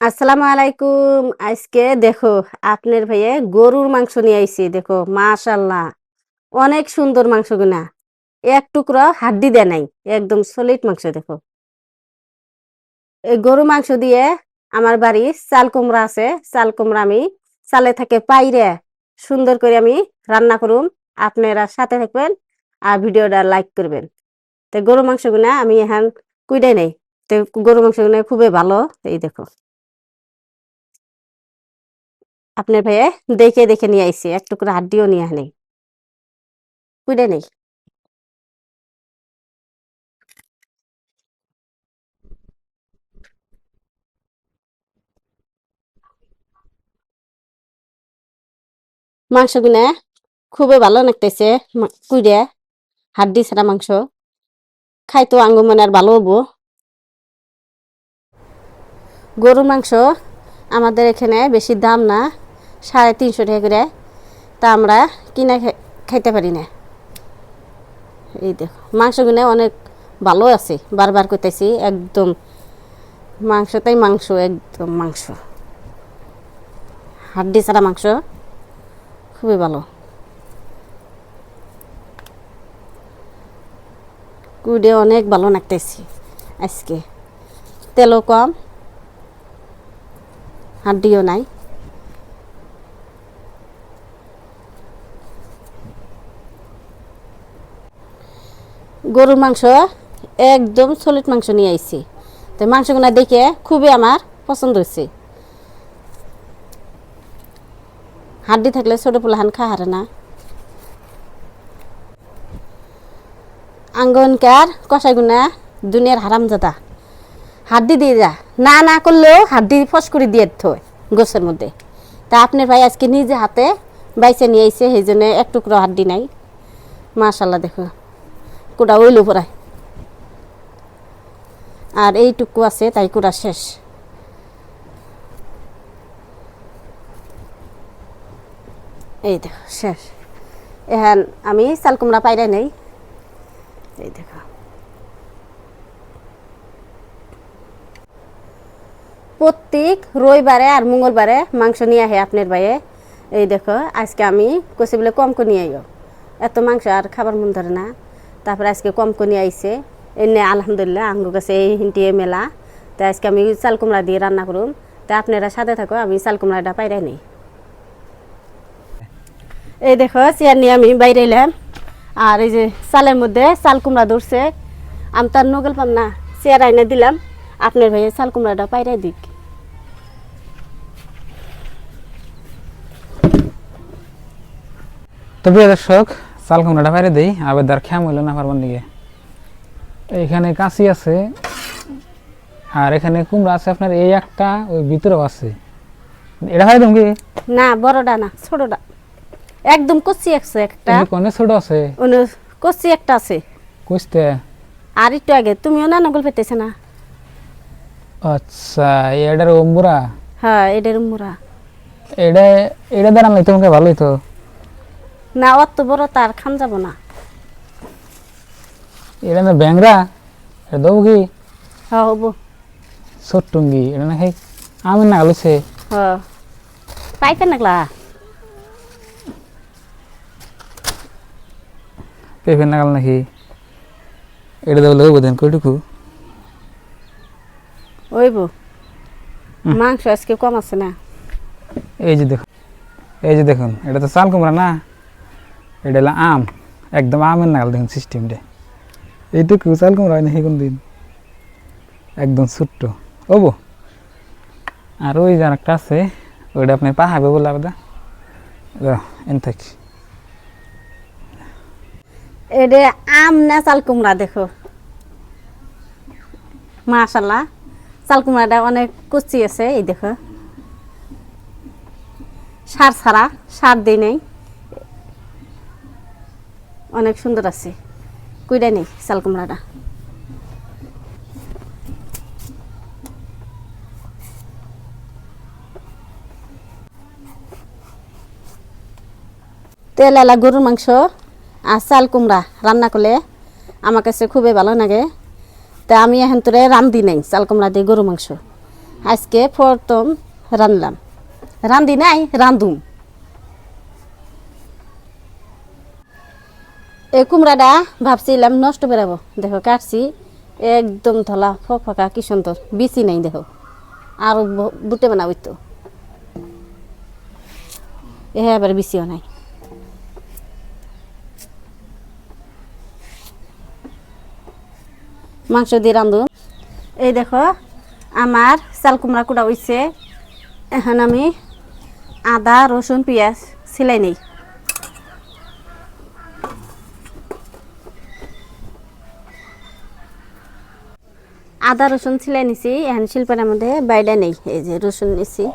আসসালামু আলাইকুম। আজকে দেখো আপনার ভাইয়ে গরুর মাংস নিয়ে আইছি। দেখো মাশাল্লাহ অনেক সুন্দর মাংস গুনা, এক টুকরো হাড্ডি দেয় নাই, একদম সলিড মাংস। দেখো এই গরু মাংস দিয়ে আমার বাড়ি চাল কুমড়া আছে, চাল কুমড়া আমি চালে থাকে পাইরে সুন্দর করে আমি রান্না করুম। আপনারা সাথে থাকবেন আর ভিডিওটা লাইক করবেন। তো গরু মাংস গুনা আমি এখন কুইডাই নাই, তো গরু মাংস গুনা খুবই ভালো। এই দেখো আপনার ভাইয়ে দেখে দেখে নিয়ে আইছি, এক টুকরো হাড্ডিও নিয়ে নেই, কুইডে নেই। মাংস গুনা খুবই ভালো লাগতেছে, কুইডে হাড্ডি ছাড়া মাংস খাইতো আঙ্গু মনে আর ভালো হবো। গরুর মাংস আমাদের এখানে বেশি দাম না, 350 টাকা করে, তা আমরা কিনা খাইতে পারি না। এই দেখো মাংসগুলো অনেক ভালো আছে, বারবার কইতেছি একদম মাংসটাই মাংস, একদম মাংস, হাড্ডি ছাড়া মাংস খুবই ভালো। কুইডে অনেক ভালো লাগতেছি আজকে, তেলও কম, হাড্ডিও নাই। গরুর মাংস একদম সলিড মাংস নিয়ে আইছি, তো মাংসগুলো দেখে খুবই আমার পছন্দ হয়েছে। হাড্ডি থাকলে ছোটো পোলাহান খা হারে না। আঙ্গনকার কষাইগুনা দুনিয়ার হারামজাদা, হাড্ডি দিয়ে যা না না করলেও হাড্ডি ফস করে দিয়ে থয় গোছের মধ্যে। তা আপনার ভাই আজকে নিজে হাতে বাইছে নিয়ে আইছে, সেই জন্য এক টুকরো হাড্ডি নাই। মাশাল্লাহ দেখো কুড়া ওইলো পড়ায়, আর এইটুকু আছে তাই কুড়া শেষ। এই দেখো শেষ। এখন আমি চাল কুমড়া পাইরাই নেই। এই দেখো প্রত্যেক রবিবারে আর মঙ্গলবারে মাংস নিয়ে আহে আপনার ভাইয়ে। এই দেখো আজকে আমি কষি বলে কম করে নিয়ে আইও, এত মাংস আর খাবার মন ধরে না। তারপরে আজকে কম করে নিয়ে আইছে, এনে আলহামদুলিল্লাহ আঙ্গু কাছে এই হিন্টিয়ে মেলা। তাই আজকে আমি চাল কুমড়া দিয়ে রান্না করুম, তাই আপনারা সাথে থাকো, আমি চাল কুমড়াটা পাইরাই নেই। এই দেখো চেয়ার নিয়ে আমি বাইরে এলাম, আর এই যে চালের মধ্যে চাল কুমড়া ধরছে, আমি তার নগল পাম না, চেয়ার আইনে দিলাম, আপনার ভাইয়ে চাল কুমড়াটা পাইরাই দিক। তো প্রিয় দর্শক, চাল কুমড়াটা বাইরে দিই, আবেদার খ্যাম হইল না পারবার দিকে। এখানে কাঁচি আছে, আর এখানে কুমড়া আছে আপনার এই একটা, ওই ভিতরেও আছে। এটা খাই তুমি না, বড়টা না, ছোটটা একদম কচি আছে একটা, কোনে ছোট আছে, কচি একটা আছে কুচতে। আর একটু আগে তুমিও না নগল পেতেছে না। আচ্ছা এটার অম্বুরা, হ্যাঁ এটার মুড়া। এটা এটা দ্বারা আমি তোমাকে ভালোই তো না, অত বড় তার খান যাব না। এটা না ব্যাংরা, এটা দেবো কি? হ্যাঁ হবো। ছোট্টুঙ্গি এটা না খাই আমি না আলুছে। হ্যাঁ পাইতে নাগলা পেঁপে নাগাল নাকি? এটা দেবো বোধেন কইটুকু ওইব। মাংস আজকে কম আছে না। এই যে দেখুন, এই যে দেখুন, এটা তো চাল কুমড়া না, এটা হলো আম, একদম আমের নাগাল দেখুন সিস্টেমটা। এইটুকু চাল কুমড়া হয় না কোন দিন, একদম ছোট্ট ওবো। আর ওই যে একটা আছে, ওইটা আপনি পাহাবে বলে আলাদা এন থাকি। এটা আম না চাল কুমড়া? দেখো মাশাল্লাহ চাল কুমড়াটা অনেক কচি আছে। এই দেখো সার ছাড়া, সার দিই নেই, অনেক সুন্দর আছে, কুইডা নেই চাল কুমড়াটা। তেল এলা গরুর মাংস আর চাল কুমড়া রান্না করলে আমার কাছে খুবই ভালো লাগে। তা আমি এখন তোরে রান্ধি নাই চাল কুমড়া দিয়ে গরু মাংস, আজকে প্রথম রানলাম, রান্ধি নাই রান্ধুম। এই কুমড়াটা ভাবছিলাম নষ্ট বেরাবো, দেখো কাটছি একদম ধলা ফকা কি সুন্দর, বিচি নাই দেখো, আর বুটে বানাবই তো এবার বিচিও নাই। মাংস দিয়ে রান্ধু। এই দেখো আমার চাল কুমড়া কুড়া হইছে। এখন আমি আদা রসুন পেঁয়াজ সিলাই নেই। আদা রসুন সিলাই নিছি, এখন শিল্পের মধ্যে বাইডা নেই। এই যে রসুন নিছি,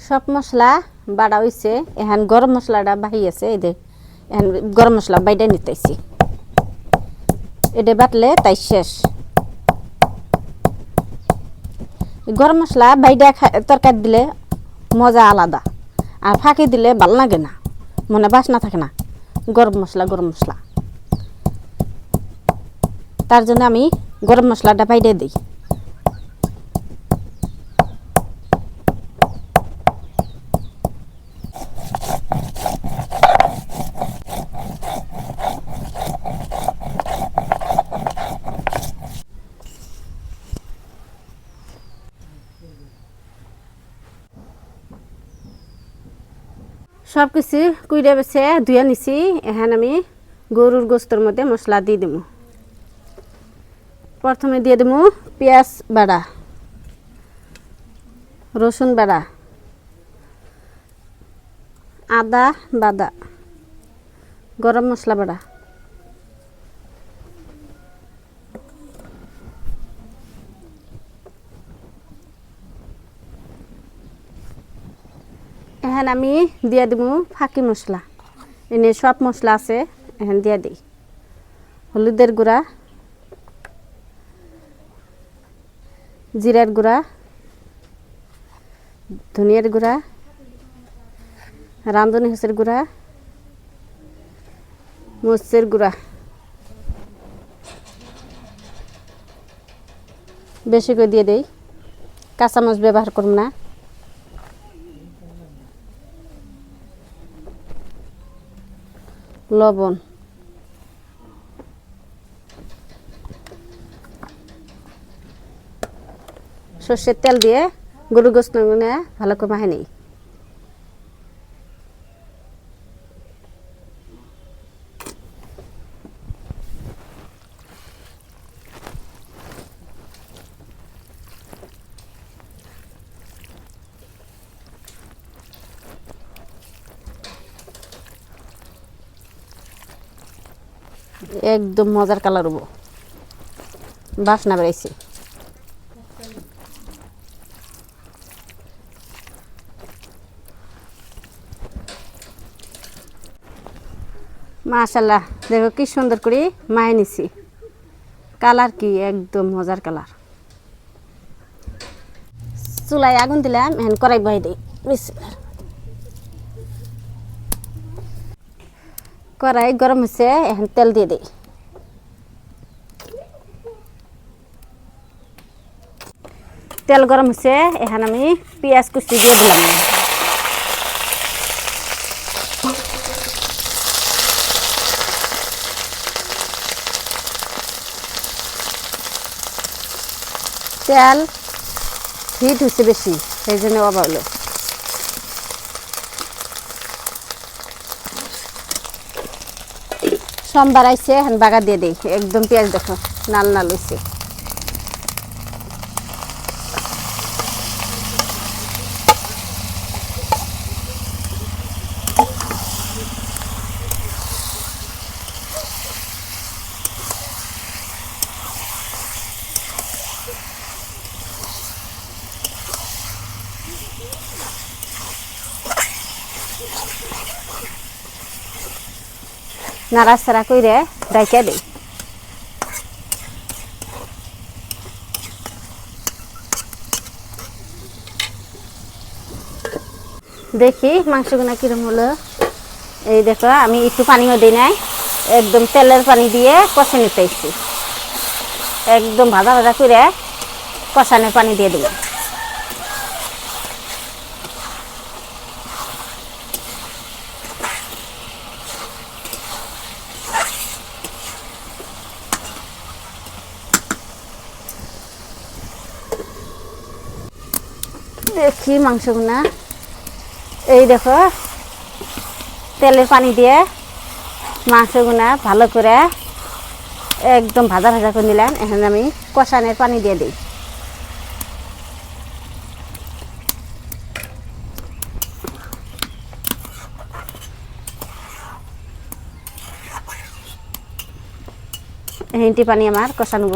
সব মশলা বাড়া হয়েছে। এখন গরম মশলাটা বাহি আছে, এই যে এখন গরম মশলা বাইডা নিতেছি। এটা বাটলে তাই শেষ। গরম মশলা বাইডা তরকারি দিলে মজা আলাদা, আর ফাঁকি দিলে ভালো লাগে না, মনে বাসনা থাকে না। গরম মশলা তার জন্য আমি গরম মশলাটা বাইডা দিই। সব কিছু কুইড়ে বেছে ধুয়ে নিছি। এখন আমি গরুর গোস্তর মধ্যে মশলা দিয়ে দেব। প্রথমে দিয়ে দেব পেঁয়াজ বাড়া, রসুন বাড়া, আদা বাদা, গরম মশলা বাড়া, এখন আমি দিয়ে দেব ফাঁকি মশলা। এনে সব মশলা আছে, এখন দিয়ে দিই হলুদের গুঁড়া, জিরার গুঁড়া, ধনিয়ার গুঁড়া, রাঁধুনি হসের গুঁড়া, মরিচের গুঁড়া। বেশি করে দিয়ে দেই, কাঁচামরিচ ব্যবহার করব না। লবণ, সর্ষের তেল দিয়ে গরুর গোস্ত ভালো করে মাখে নিই। একদম মজার কালার হবো, বাসনা বেড়াইছে। মাশাআল্লাহ, দেখো কি সুন্দর করে মায়ে নিছি। কালার কি একদম মজার কালার। চুলায় আগুন দিলাম, এখন কড়াই বহাই দিই। বিসমিল্লাহ। কড়াই গরম হয়েছে, এখন তেল দিয়ে দিই। তেল গরম হয়েছে, এখন আমি পেঁয়াজ কুচি দিয়ে দিলাম। তেল হিট হচ্ছে বেশি, সেই জন্য অবাক হলো। সোমবার আইছে এখন বাগা দিয়ে দেই একদম পেঁয়াজ দেখো নাল নাল হইছে নাড়াচাড়া কইরে ডাইকা দেই দেখি মাংসগুনা কিরম হলো এই দেখো আমি একটু পানিও দিই নাই একদম তেলের পানি দিয়ে কষে নিতেছি একদম ভাজা ভাজা করে কষানোর পানি দিয়ে দেব দেখি মাংসগুনা এই দেখো তেলের পানি দিয়ে মাংসগুনা ভালো করে একদম ভাজা ভাজা করে নিলাম এখন আমি কষানোর পানি দিয়ে দিই হিন্টি পানি আমার কষানব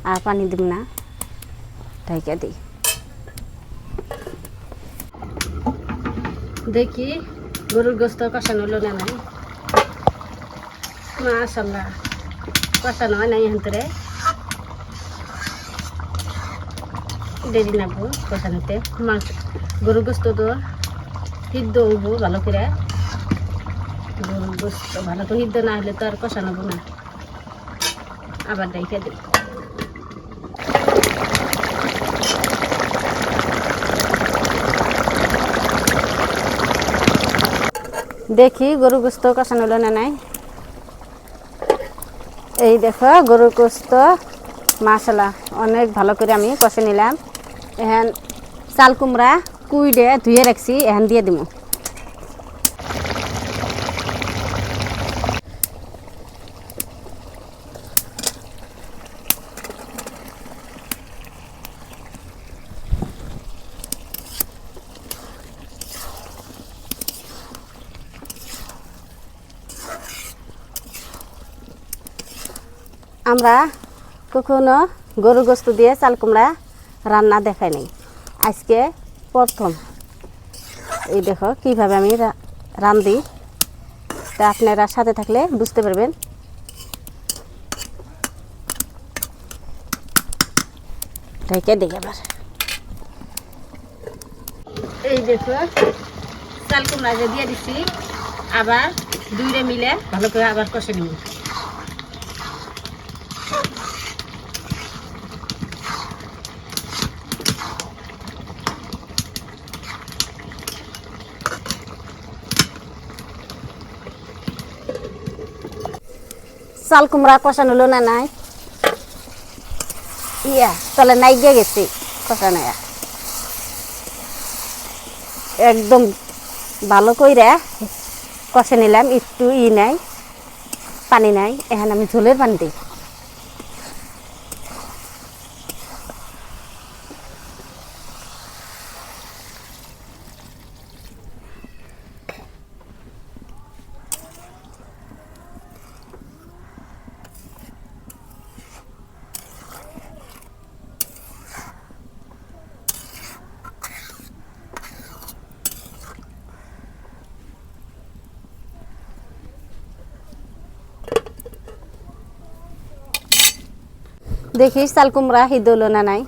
আর পানি দিব না ঢাইকা দিই দেখি গরুর গোস্ত কষানো হলো না নাই মাশাআল্লাহ কষানো হয় নাই এখানতরে দেরি নাবো কষানোতে মাংস গরুর গোস্ত তো সিদ্ধ হইব ভালো করে গরুর গোস্ত ভালো করে সিদ্ধ না হলে তো আর কষানো হবো না আবার ঢাইকা দিই দেখি গরুর গোস্ত কষানো হলো না নাই এই দেখো গরুর গোস্ত মাশাআল্লাহ অনেক ভালো করে আমি কষে নিলাম এখন চাল কুমড়া কুইডে ধুয়ে রাখছি এখন দিয়ে দিব আমরা কখনো গরুর গোস্ত দিয়ে চাল কুমড়া রান্না দেখাই নাই আজকে প্রথম এই দেখো কিভাবে আমি রান্ধি তা আপনারা সাথে থাকলে বুঝতে পারবেন ঢেকে দিই আবার এই দেখো চাল কুমড়া যে দিয়ে দিচ্ছি আবার দুইটা মিলে ভালো করে আবার কষে নিব চাল কুমড়া কষানো হলো না নাই ইয়া তাহলে নাই গিয়ে গেছি কষানো একদম ভালো কইরা কষে নিলাম একটু নাই পানি নাই এখন আমি ঝোলের পানি দিই দেখি চাল কুমড়া সিদ্ধ হলো না নাই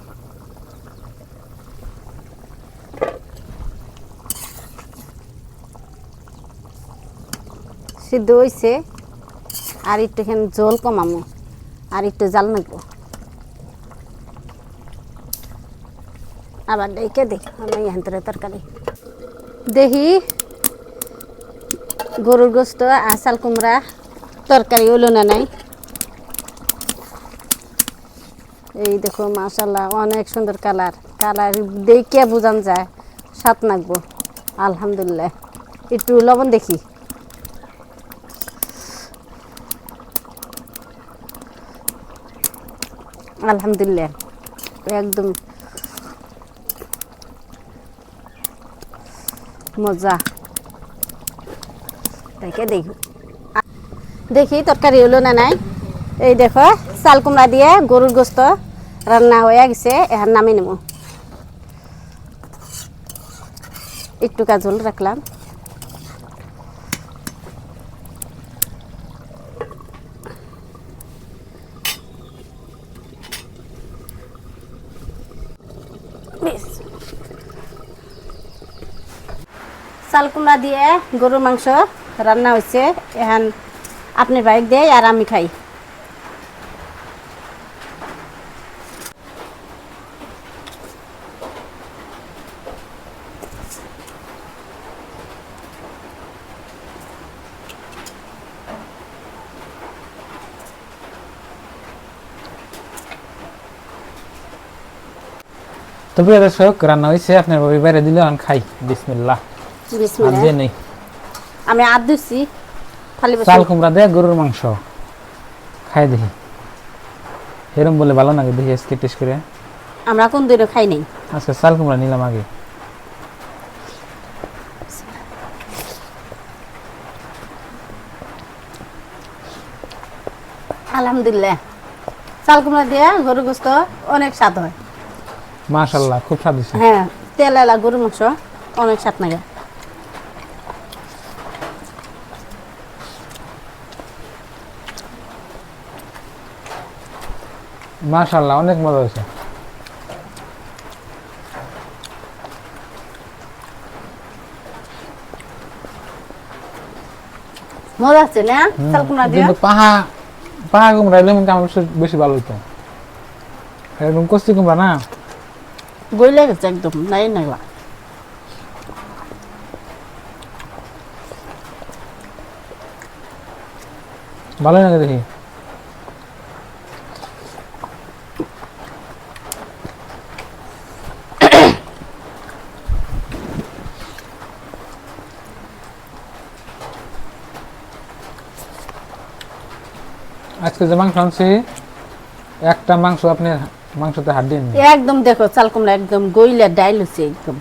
সিদ্ধ হয়েছে আর একটু এখানে জল কমামো আর একটু জাল নেব আবার ডেকে দেখ আমি এখান থেকে তরকারি দেখি গরুর গোস্ত আর চাল কুমড়া তরকারি হলো না নাই এই দেখো মাশাআল্লাহ অনেক সুন্দর কালার কালার দেখে বোঝান যায় স্বাদ লাগবো আলহামদুলিল্লাহ একটু লবণ দেখি আলহামদুলিল্লাহ একদম মজা। দেখে দেখি দেখি তরকারি হলো না নাই। এই দেখো চাল কুমড়া দিয়ে গরুর গোস্ত রান্না হয়ে গেছে, এখন নামিয়ে নেব। একটু কাজল রাখলাম। চাল কুমড়া দিয়ে গরুর মাংস রান্না হয়েছে, এখন আপনার বাইক দেয় আর আমি খাই। তো প্রিয় দর্শক, রান্না হয়েছে, আপনার বাড়ি বাইরে দিলে আমি খাই। বিসমিল্লাহ। বিসমিল্লাহ। যে নেই আমি আদ দিচ্ছি খালি চাল কুমড়া দিয়ে গরুর মাংস খাই দেখি, এরম বলে ভালো লাগে দেখি আজকে টেস্ট করে। আমরা কোন দিনও খাই নাই। আজকে চাল কুমড়া নিলাম আগে। আলহামদুলিল্লাহ চাল কুমড়া দিয়ে গরুর গোস্ত অনেক স্বাদ হয়। মাশাআল্লাহ, খুব স্বাদ হয়েছে। হ্যাঁ, তেল এলা গরুর মাংস অনেক স্বাদ লাগে। মাশাআল্লাহ, অনেক মজা হয়েছে। মজা আছে না চাল কুমড়া দিয়ে? কিন্তু পাহা কুমড়া এলে কিন্তু আমার বেশি ভালো হইতো। এরকম কচি কুমড়া না গইলে গেছে একদম নাই নাইলা। ভালো লাগে দেখি। আজকে যে মাংস আনছি, একটা মাংস আপনি মাংসতে হাত দিয়ে একদম দেখো চাল কুমড়া একদম গইলে ডাইল হচ্ছে একদম,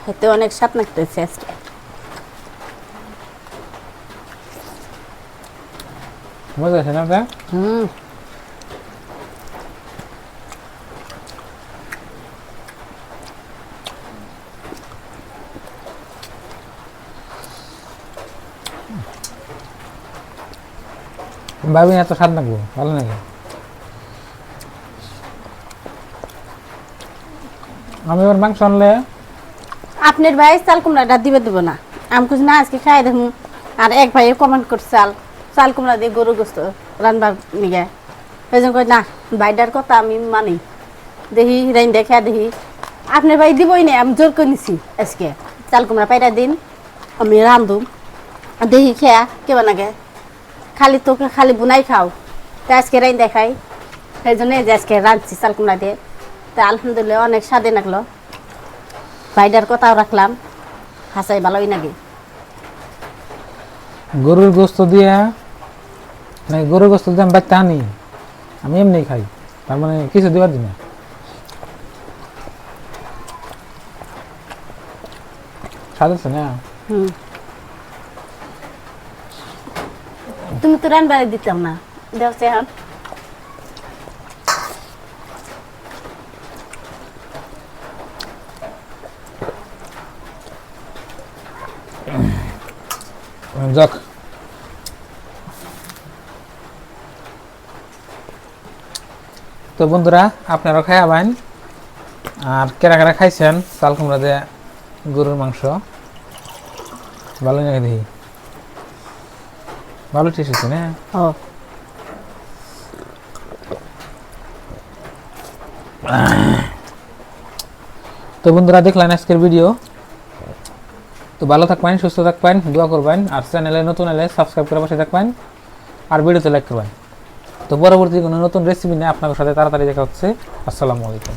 খেতে অনেক স্বাদ লাগতেছে আজকে। মজা আছে না ওটা? হুম, ভাবি এত স্বাদ লাগবো, ভালো লাগে। আমি এবার মাংস আনলে আপনার ভাই চাল কুমড়াটা দিবে দেবো না, আমি কিছু না আজকে খাই দেখুন। আর এক ভাই কমেন্ট করছে চাল কুমড়া দিয়ে গরু গোস্ত রান্নার নিগে, সেই জন্য কই না ভাইটার কথা আমি মানি। দেখি রাইন দেখা দেখি আপনার ভাই দিবই না, আমি জোর করে নিছি আজকে চাল কুমড়া পাইরা দিন আমি রান্ধুম, দেখি খেয়া কেমন লাগে। খালি তোকে খালি বুনাই খাও, তা আজকে রাইন দেখাই, সেই জন্য এই যে আজকে রাঁধছি চাল কুমড়া দিয়ে। তা আলহামদুলিল্লাহ অনেক স্বাদে লাগলো, ভাইটার কথাও রাখলাম, হাসাই ভালোই লাগে। গরুর গোস্ত দিয়ে, মানে গরুর গোস্ত দিয়ে আমি বাচ্চা আনি, আমি এমনি খাই, তার মানে কিছু দেওয়ার দিন। স্বাদ আছে না? হুম, তুমি তো রান্নাবাড়ি দিতাম না, দেখছে এখন যাক, তো বন্ধুরা আপনারা খাইয়াবেন। আর কেরা কেরা খাইছেন চাল কুমড়া দিয়ে গরুর মাংস, ভালো লাগে দেখি, ভালো টেস্ট হচ্ছে না? ও তো বন্ধুরা দেখলেন আজকের ভিডিও। তো ভালো থাকবেন, সুস্থ থাকবেন, দোয়া করবেন, আর চ্যানেলে নতুন এলে সাবস্ক্রাইব করে পাশে থাকবেন, আর ভিডিওতে লাইক করবেন। তো পরবর্তী কোনো নতুন রেসিপি নিয়ে আপনাদের সাথে তাড়াতাড়ি দেখা হচ্ছে। আসসালামু আলাইকুম।